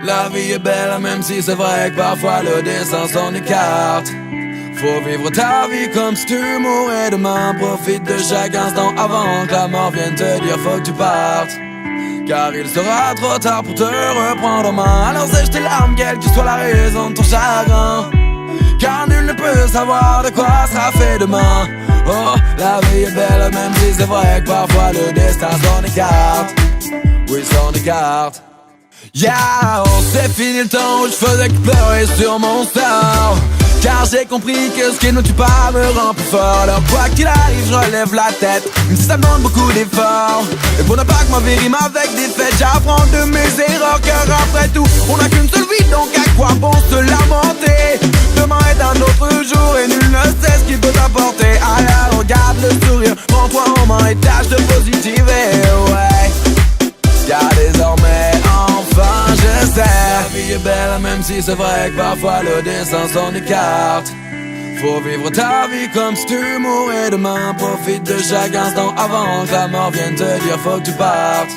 La vie est belle même si c'est vrai que parfois le destin s'en écarte. Faut vivre ta vie comme si tu mourais demain. Profite de chaque instant avant que la mort vienne te dire faut que tu partes. Car il sera trop tard pour te reprendre en main. Alors sèche tes larmes, quelle que soit la raison de ton chagrin. Car nul ne peut savoir de quoi sera fait demain. Oh, la vie est belle même si c'est vrai que parfois le destin s'en écarte. Oui, s'en écarte. Yeah, oh, c'est fini le temps où je faisais que pleurer sur mon sort. Car j'ai compris que ce qui ne tue pas me rend plus fort. Alors quoi qu'il arrive, je relève la tête, même si ça demande beaucoup d'efforts. Et pour ne pas que ma vie rime avec des fêtes, j'apprends de mes erreurs. Car après tout, on n'a qu'une seule vie, donc à quoi bon se lamenter? Demain est un autre jour et nul ne sait ce qu'il peut t'apporter. Alors regarde le sourire, prends-toi en main et tâche de positiver, ouais. Car désormais, enfin je sais, la vie est belle même si c'est vrai que parfois le destin s'en écarte. Faut vivre ta vie comme si tu mourais demain. Profite de chaque instant avant que la mort vienne te dire faut que tu partes.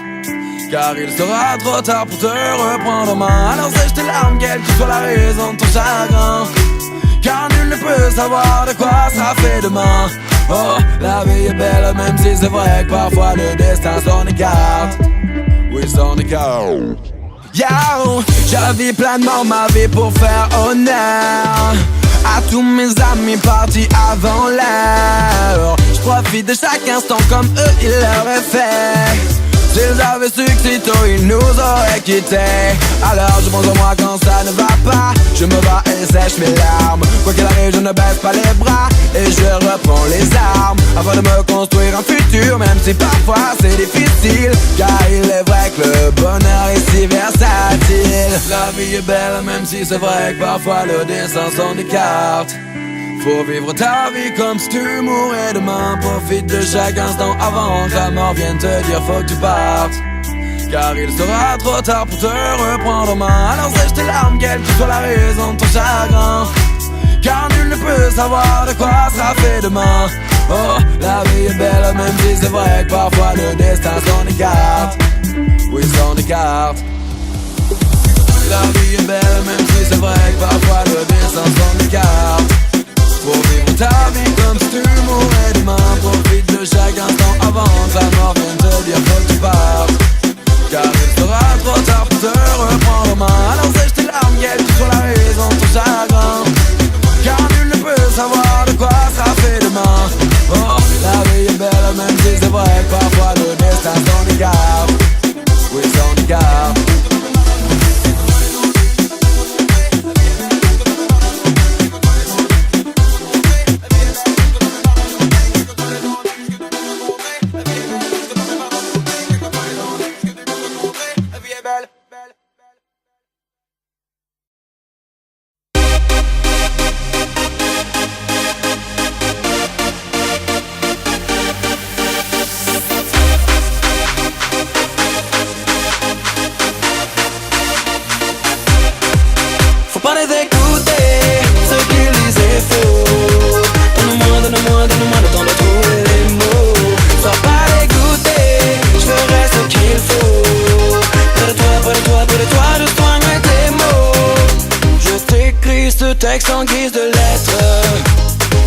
Car il sera trop tard pour te reprendre en main. Alors sèche tes larmes, quelle que soit la raison de ton chagrin. Car nul ne peut savoir de quoi sera fait demain. Oh, la vie est belle même si c'est vrai que parfois le destin s'en écarte. Oui, s'en écarte. Yo, j'avais pleinement ma vie pour faire honneur à tous mes amis partis avant l'heure. Je profite de chaque instant comme eux ils l'auraient fait. S'ils avaient su que si tôt ils nous auraient quittés. Alors je pense en moi quand ça ne va pas. Je me bats et sèche mes larmes. Quoi qu'il arrive je ne baisse pas les bras. Et je reprends les armes afin de me construire un futur. Même si parfois c'est difficile. Car il est vrai que le bonheur est si versatile. La vie est belle même si c'est vrai que parfois le destin s'en écarte. Faut vivre ta vie comme si tu mourais demain. Profite de chaque instant avant que la mort vienne te dire faut que tu partes. Car il sera trop tard pour te reprendre en main. Alors sèche tes larmes, quelle que soit la raison de ton chagrin. Car nul ne peut savoir de quoi sera fait demain. Oh, la vie est belle même si c'est vrai que parfois le destin s'en écarte. Oui, s'en écarte. La vie est belle même si c'est vrai que parfois le destin s'en écarte. Pour vivre ta vie comme si tu mourais demain. Profite de chaque instant avant que la mort vienne te dire faut que tu partes. Car il sera trop tard pour te reprendre en main. Alors sèche tes larmes, quelle que soit la raison de ton chagrin. Car nul ne peut savoir de quoi sera fait demain. Oh, la vie est belle même si c'est vrai que parfois le destin s'en écarte. Oui, s'en écarte. Pas les écouter, ce qu'ils disent est faux. Donne-moi le temps de trouver les mots. Sois pas dégoûté, je ferai ce qu'il faut. Près de toi, je soignerai tes mots. Je t'écris ce texte en guise de lettre,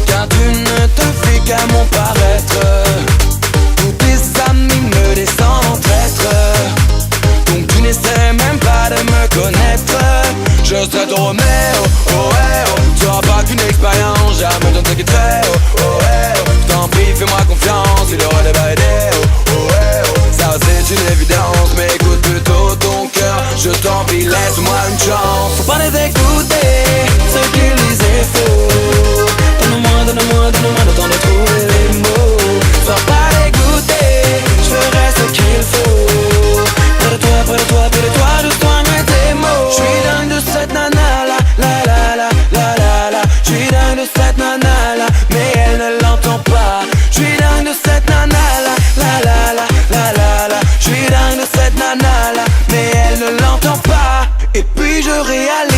car tu ne te fais qu'à mon paraître. Tous tes amis me descendent en traître, donc tu n'essaies même pas de me connaître. Je serai ton Roméo, oh eh oh. Tu n'auras pas qu'une expérience, jamais je ne t'inquiéterai, oh eh oh. Je t'en prie, fais-moi confiance, il y aura des validés, oh eh oh. Ça c'est une évidence, mais écoute plutôt ton cœur. Je t'en prie, laisse-moi une chance. Faut pas les écouter, ce qu'ils disent est faux. Donne-moi le temps de trouver les mots. Sois pas dégoûté, je ferai ce qu'il faut. Près de toi, je soignerai tes mots. Je suis dingue de cette nana la la la la la la la. Je suis dingue de cette nana la, mais elle ne l'entend pas. Je suis dingue de cette nana la la la la la la la. Je suis dingue de cette nana la, mais elle ne l'entend pas. Et puis je réalise